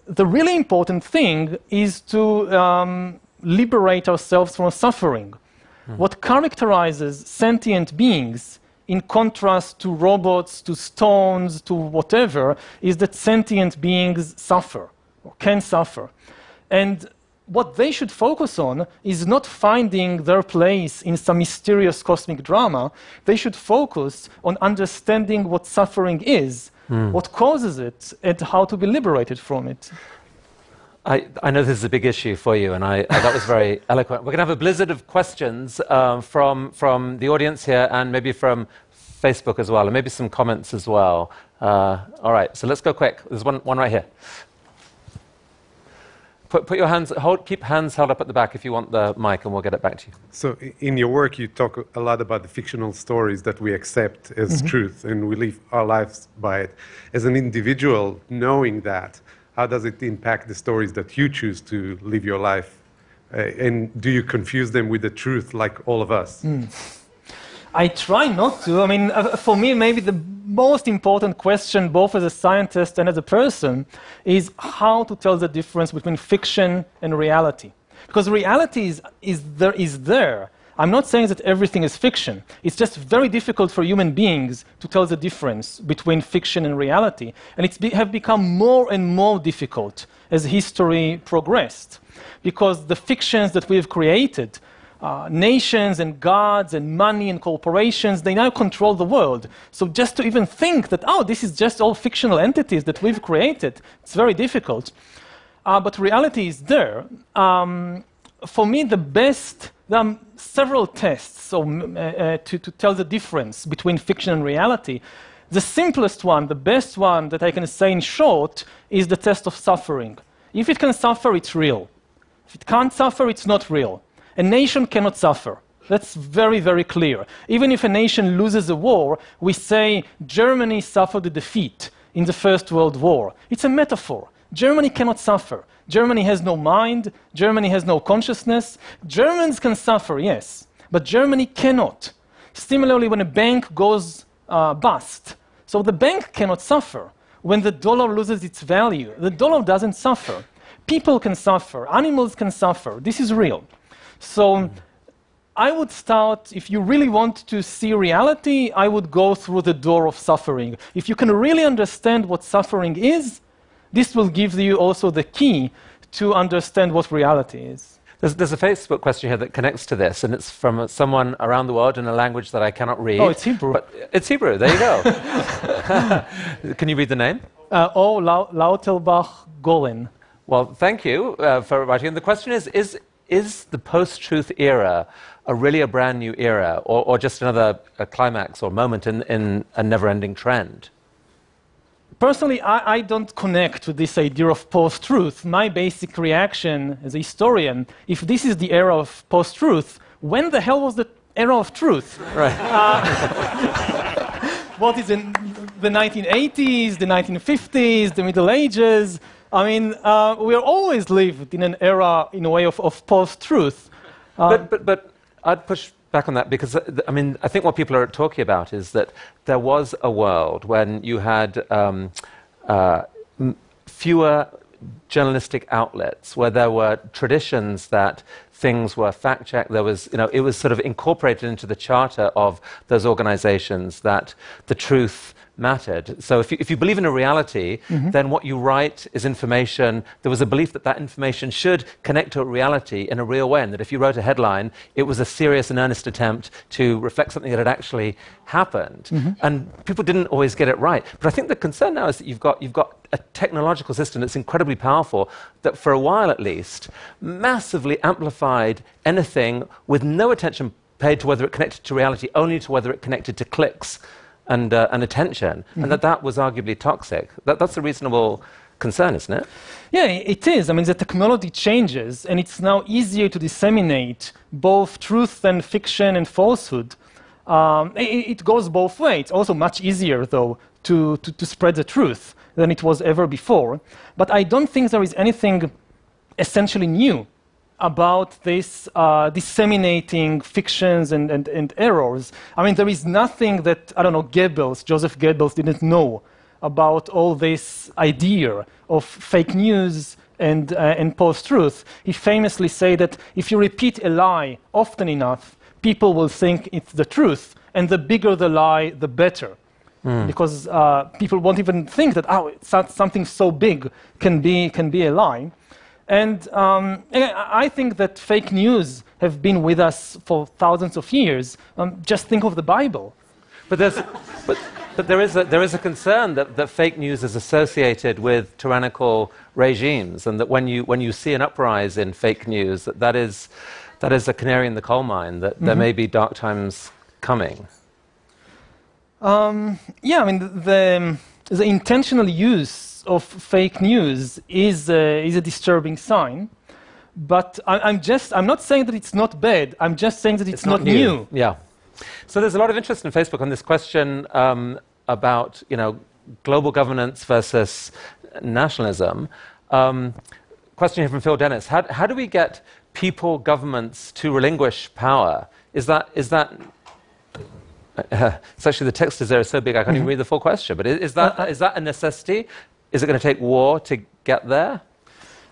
The really important thing is to liberate ourselves from suffering. What characterizes sentient beings, in contrast to robots, to stones, to whatever, is that sentient beings suffer, or can suffer. And what they should focus on is not finding their place in some mysterious cosmic drama. They should focus on understanding what suffering is, what causes it, and how to be liberated from it. I know this is a big issue for you, and that was very eloquent. We're going to have a blizzard of questions from the audience here and maybe from Facebook as well, and maybe some comments as well. All right, so let's go quick. There's one right here. Put your hands, keep hands held up at the back if you want the mic, and we'll get it back to you. So in your work, you talk a lot about the fictional stories that we accept as truth, and we live our lives by it. As an individual, knowing that, how does it impact the stories that you choose to live your life? And do you confuse them with the truth like all of us? I try not to. I mean, for me, maybe the most important question, both as a scientist and as a person, is how to tell the difference between fiction and reality. Because reality is there. I'm not saying that everything is fiction. It's just very difficult for human beings to tell the difference between fiction and reality. And it's have become more and more difficult as history progressed. Because the fictions that we have created, nations and gods and money and corporations, they now control the world. So just to even think that, oh, this is just all fictional entities that we've created, it's very difficult. But reality is there. For me, there are several tests to tell the difference between fiction and reality. The simplest one, the best one that I can say in short, is the test of suffering. If it can suffer, it's real. If it can't suffer, it's not real. A nation cannot suffer. That's very, very clear. Even if a nation loses a war, we say Germany suffered a defeat in the First World War. It's a metaphor. Germany cannot suffer. Germany has no mind. Germany has no consciousness. Germans can suffer, yes, but Germany cannot. Similarly, when a bank goes bust, so the bank cannot suffer. When the dollar loses its value, the dollar doesn't suffer. People can suffer. Animals can suffer. This is real. So I would start, if you really want to see reality, I would go through the door of suffering. If you can really understand what suffering is, this will give you also the key to understand what reality is. There's a Facebook question here that connects to this, and it's from someone around the world in a language that I cannot read. Oh, it's Hebrew. But it's Hebrew, there you go. Can you read the name? Lauterbach Golen. Well, thank you for writing. And the question is the post-truth era really a brand new era, or just another climax or moment in a never-ending trend? Personally, I don't connect with this idea of post-truth. My basic reaction as a historian, if this is the era of post-truth, when the hell was the era of truth? Right. What is in the 1980s, the 1950s, the Middle Ages? I mean, we are always lived in an era, in a way, of post-truth. But I'd push back on that because, I mean, I think what people are talking about is that there was a world when you had fewer journalistic outlets, where there were traditions that things were fact-checked. There was, it was sort of incorporated into the charter of those organizations that the truth mattered. So if you believe in a reality, then what you write is information. There was a belief that that information should connect to a reality in a real way, and that if you wrote a headline, it was a serious and earnest attempt to reflect something that had actually happened. And people didn't always get it right. But I think the concern now is that you've got a technological system that's incredibly powerful, that for a while at least, massively amplified anything with no attention paid to whether it connected to reality, only to whether it connected to clicks and attention, and that was arguably toxic. That's a reasonable concern, isn't it? Yeah, it is. I mean, the technology changes, and it's now easier to disseminate both truth and fiction and falsehood. It goes both ways. It's also much easier, though, to spread the truth than it was ever before. But I don't think there is anything essentially new about this disseminating fictions and errors. I mean, there is nothing that, Joseph Goebbels didn't know about all this idea of fake news and post-truth. He famously said that if you repeat a lie often enough, people will think it's the truth, and the bigger the lie, the better. Because people won't even think that, something so big can be a lie. And I think that fake news have been with us for thousands of years. Just think of the Bible. But there is a concern that fake news is associated with tyrannical regimes, and that when you see an uprise in fake news, that is a canary in the coal mine, that there may be dark times coming. Yeah, I mean, the intentional use of fake news is a disturbing sign, but I'm not saying that it's not bad. I'm just saying that it's not new. Yeah. So there's a lot of interest in Facebook on this question about global governance versus nationalism. Question here from Phil Dennis: How do we get people, governments to relinquish power? Is that it's actually, the text is there is so big I can't even read the full question. But is that a necessity? Is it going to take war to get there?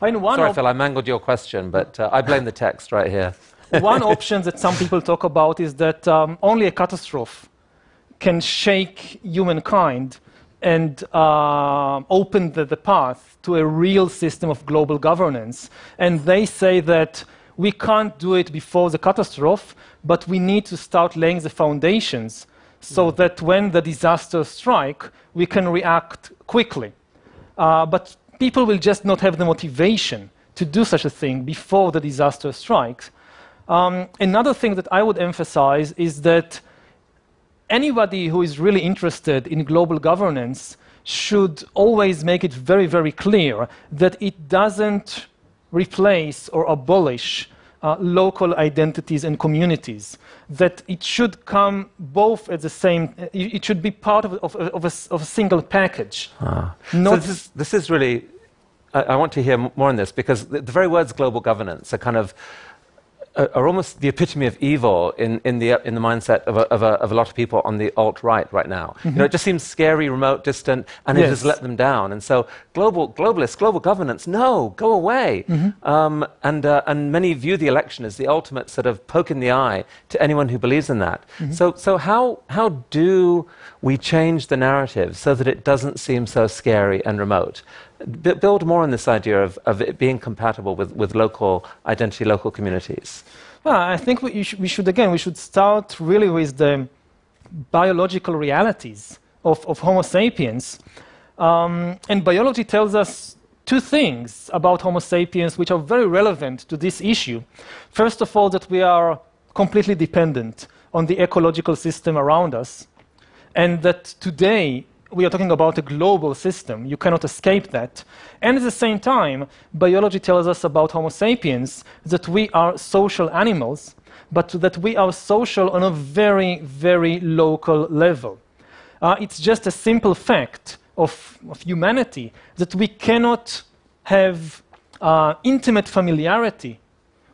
Sorry, Phil, I mangled your question, but I blame the text right here. One option that some people talk about is that only a catastrophe can shake humankind and open the path to a real system of global governance. And they say that we can't do it before the catastrophe, but we need to start laying the foundations so that when the disasters strike, we can react quickly. But people will just not have the motivation to do such a thing before the disaster strikes. Another thing that I would emphasize is that anybody who is really interested in global governance should always make it very, very clear that it doesn't replace or abolish local identities and communities, that it should come both at the same, it should be part of a single package. So this is really, I want to hear more on this, because the very words global governance are almost the epitome of evil in the mindset of a lot of people on the alt-right right now. It just seems scary, remote, distant, and it has let them down. And so globalists, global governance, no, go away. And many view the election as the ultimate sort of poke in the eye to anyone who believes in that. So how do we change the narrative so that it doesn't seem so scary and remote? Build more on this idea of it being compatible with local identity, local communities. Well, I think we should start really with the biological realities of Homo sapiens. And biology tells us two things about Homo sapiens which are very relevant to this issue. First of all, that we are completely dependent on the ecological system around us, and that today we are talking about a global system. You cannot escape that. And at the same time, biology tells us about Homo sapiens that we are social animals, but that we are social on a very, very local level. It's just a simple fact of humanity that we cannot have intimate familiarity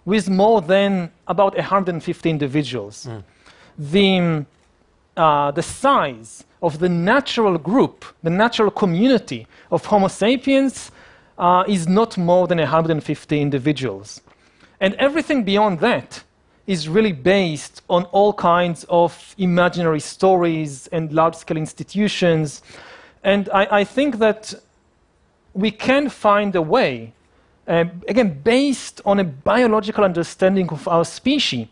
with more than about 150 individuals. The size of the natural group, the natural community of Homo sapiens is not more than 150 individuals. And everything beyond that is really based on all kinds of imaginary stories and large-scale institutions. And I think that we can find a way, again, based on a biological understanding of our species,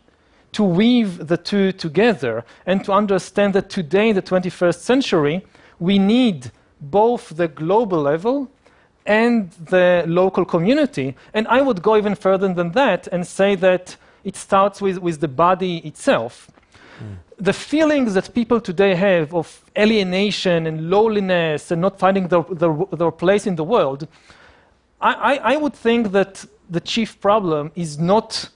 to weave the two together and to understand that today, in the 21st century, we need both the global level and the local community. And I would go even further than that and say that it starts with the body itself. The feelings that people today have of alienation and loneliness and not finding their place in the world, I would think that the chief problem is not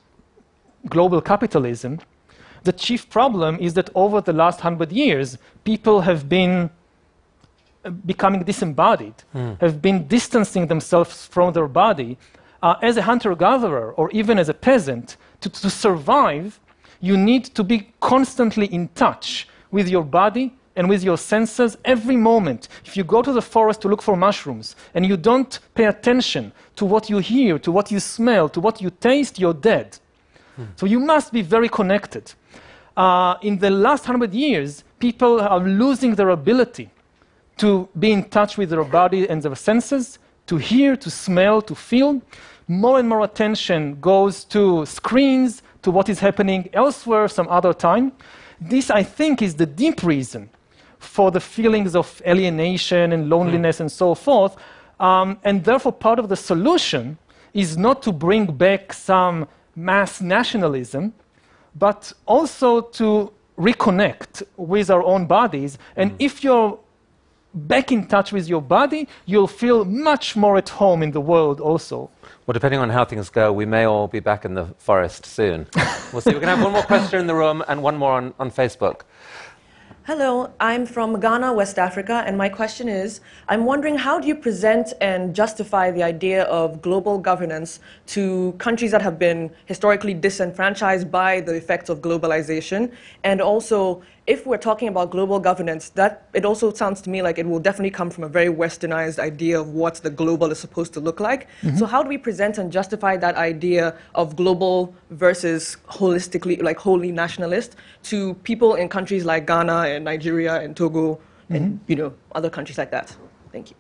global capitalism. The chief problem is that over the last 100 years, people have been becoming disembodied, have been distancing themselves from their body. As a hunter-gatherer or even as a peasant, to survive, you need to be constantly in touch with your body and with your senses every moment. If you go to the forest to look for mushrooms and you don't pay attention to what you hear, to what you smell, to what you taste, you're dead. So you must be very connected. In the last 100 years, people are losing their ability to be in touch with their body and their senses, to hear, to smell, to feel. More and more attention goes to screens, to what is happening elsewhere some other time. This, I think, is the deep reason for the feelings of alienation and loneliness and so forth. And therefore, part of the solution is not to bring back some mass nationalism, but also to reconnect with our own bodies. And if you're back in touch with your body, you'll feel much more at home in the world also. Well, depending on how things go, we may all be back in the forest soon. We'll see. We're going to have one more question in the room and one more on Facebook. Hello, I'm from Ghana, West Africa, and my question is, I'm wondering how do you present and justify the idea of global governance to countries that have been historically disenfranchised by the effects of globalization? And also, if we're talking about global governance, that it also sounds to me like it will definitely come from a very westernized idea of what the global is supposed to look like. So how do we present and justify that idea of global versus holistically, like wholly nationalist, to people in countries like Ghana and Nigeria and Togo and other countries like that? Thank you.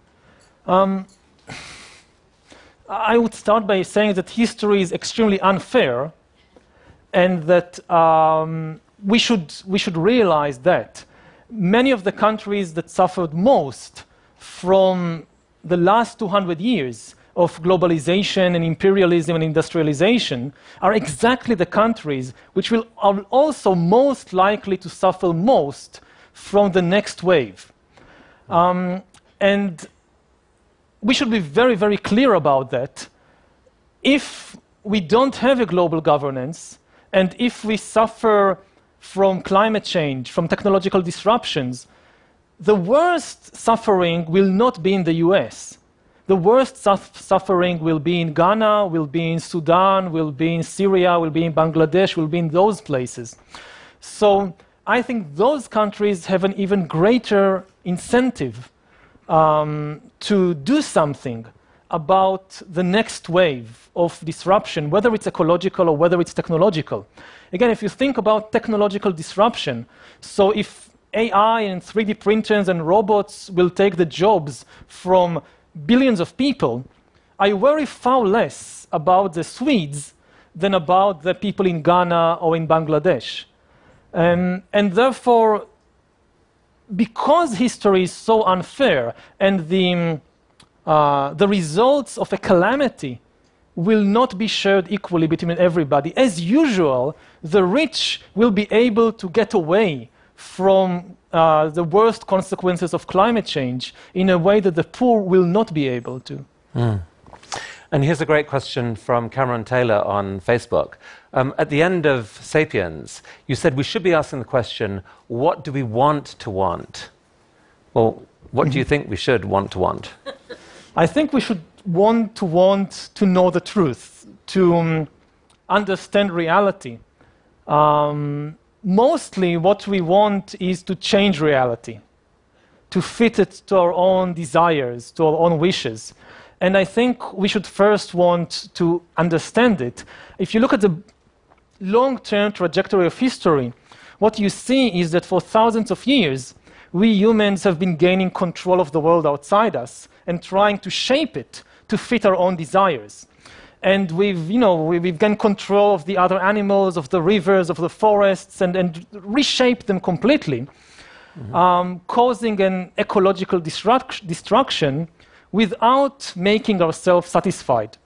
I would start by saying that history is extremely unfair, and that we should realize that many of the countries that suffered most from the last 200 years of globalization and imperialism and industrialization are exactly the countries which are also most likely to suffer most from the next wave. And we should be very, very clear about that. If we don't have a global governance, and if we suffer from climate change, from technological disruptions, the worst suffering will not be in the US. The worst suffering will be in Ghana, will be in Sudan, will be in Syria, will be in Bangladesh, will be in those places. So I think those countries have an even greater incentive to do something about the next wave of disruption, whether it's ecological or whether it's technological. Again, if you think about technological disruption, so if AI and 3D printers and robots will take the jobs from billions of people, I worry far less about the Swedes than about the people in Ghana or in Bangladesh. And therefore, because history is so unfair and the results of a calamity will not be shared equally between everybody, as usual, the rich will be able to get away from the worst consequences of climate change in a way that the poor will not be able to. And here's a great question from Cameron Taylor on Facebook. At the end of Sapiens, you said we should be asking the question, what do we want to want? Well, what do you think we should want to want? I think we should want to know the truth, to understand reality. Mostly what we want is to change reality, to fit it to our own desires, to our own wishes. And I think we should first want to understand it. If you look at the long-term trajectory of history, what you see is that for thousands of years, we humans have been gaining control of the world outside us and trying to shape it to fit our own desires. And we've gained control of the other animals, of the rivers, of the forests, and reshaped them completely, causing an ecological destruction without making ourselves satisfied.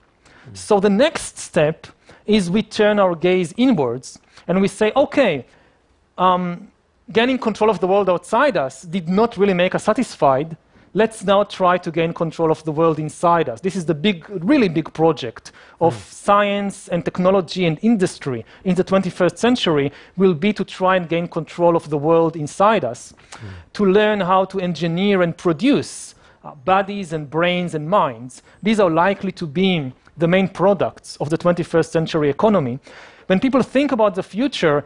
So the next step is we turn our gaze inwards and we say, okay, gaining control of the world outside us did not really make us satisfied. Let's now try to gain control of the world inside us. This is the really big project of science and technology and industry in the 21st century, will be to try and gain control of the world inside us, to learn how to engineer and produce bodies and brains and minds. These are likely to be the main products of the 21st century economy. When people think about the future,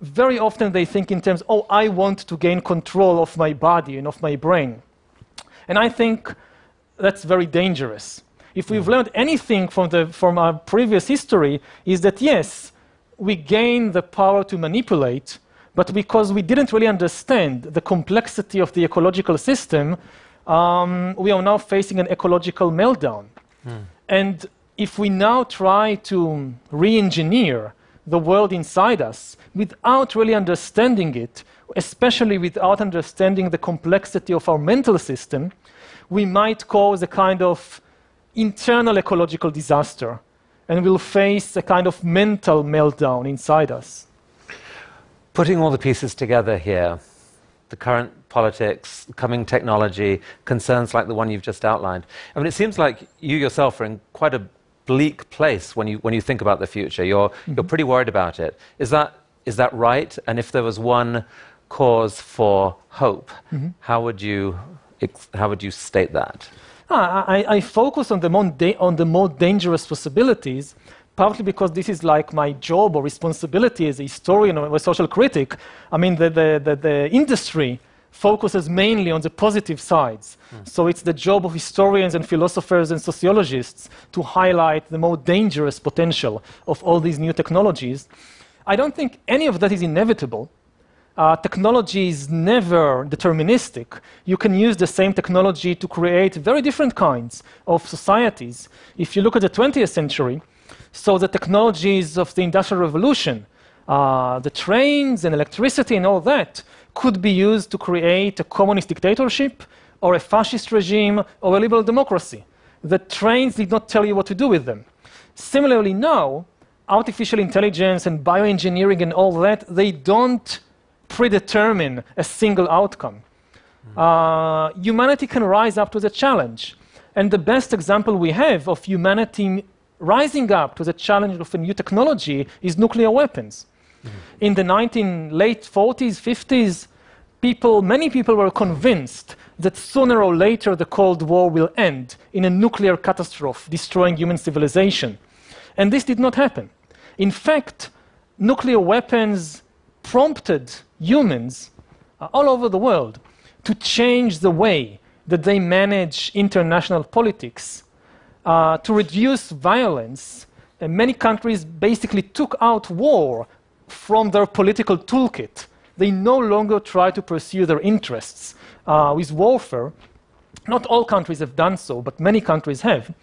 very often they think in terms, oh, I want to gain control of my body and of my brain. And I think that's very dangerous. If we've learned anything from our previous history, is that yes, we gain the power to manipulate, but because we didn't really understand the complexity of the ecological system, we are now facing an ecological meltdown. And if we now try to re-engineer the world inside us without really understanding it, especially without understanding the complexity of our mental system, we might cause a kind of internal ecological disaster, and we'll face a kind of mental meltdown inside us. Putting all the pieces together here, the current politics, coming technology, concerns like the one you've just outlined, I mean, it seems like you yourself are in quite a bleak place when you think about the future. You're pretty worried about it. Is that right? And if there was one cause for hope, how would you state that? I focus on the more dangerous possibilities, partly because this is like my job or responsibility as a historian or a social critic. I mean, the industry focuses mainly on the positive sides. So it's the job of historians and philosophers and sociologists to highlight the more dangerous potential of all these new technologies. I don't think any of that is inevitable. Technology is never deterministic. You can use the same technology to create very different kinds of societies. If you look at the 20th century, so the technologies of the Industrial Revolution, the trains and electricity and all that, could be used to create a communist dictatorship or a fascist regime or a liberal democracy. The trains did not tell you what to do with them. Similarly now, artificial intelligence and bioengineering and all that, they don't predetermine a single outcome. Humanity can rise up to the challenge. And the best example we have of humanity rising up to the challenge of a new technology is nuclear weapons. In the late 40s, 50s, many people were convinced that sooner or later the Cold War will end in a nuclear catastrophe, destroying human civilization. And this did not happen. In fact, nuclear weapons prompted humans all over the world to change the way that they manage international politics, to reduce violence. And many countries basically took out war from their political toolkit. They no longer try to pursue their interests with warfare. Not all countries have done so, but many countries have.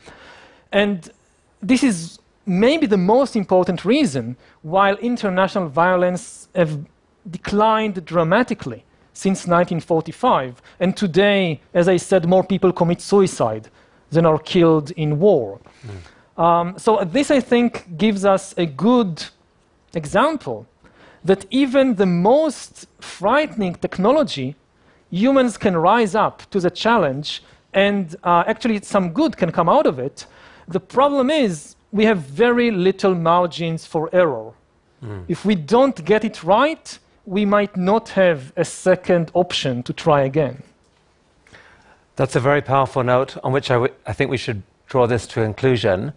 And this is maybe the most important reason why international violence have declined dramatically since 1945. And today, as I said, more people commit suicide than are killed in war. So this, I think, gives us a good example that even the most frightening technology, humans can rise up to the challenge, and actually some good can come out of it. The problem is we have very little margins for error. If we don't get it right, we might not have a second option to try again. That's a very powerful note on which I think we should draw this to a conclusion.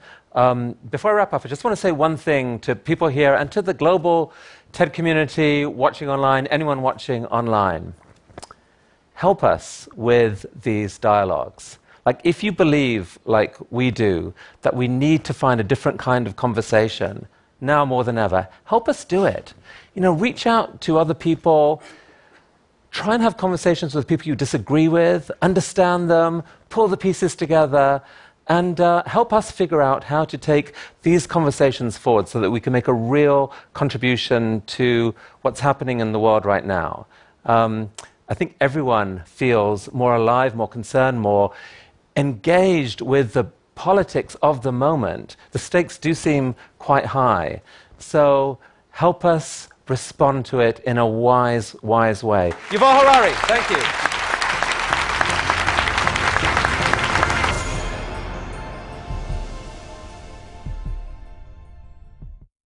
Before I wrap up, I just want to say one thing to people here and to the global TED community watching online, anyone watching online. Help us with these dialogues. Like, if you believe, like we do, that we need to find a different kind of conversation, now more than ever, help us do it. You know, reach out to other people, try and have conversations with people you disagree with, understand them, pull the pieces together, and help us figure out how to take these conversations forward so that we can make a real contribution to what's happening in the world right now. I think everyone feels more alive, more concerned, more engaged with the politics of the moment. The stakes do seem quite high. So help us respond to it in a wise way. Yuval Harari, thank you.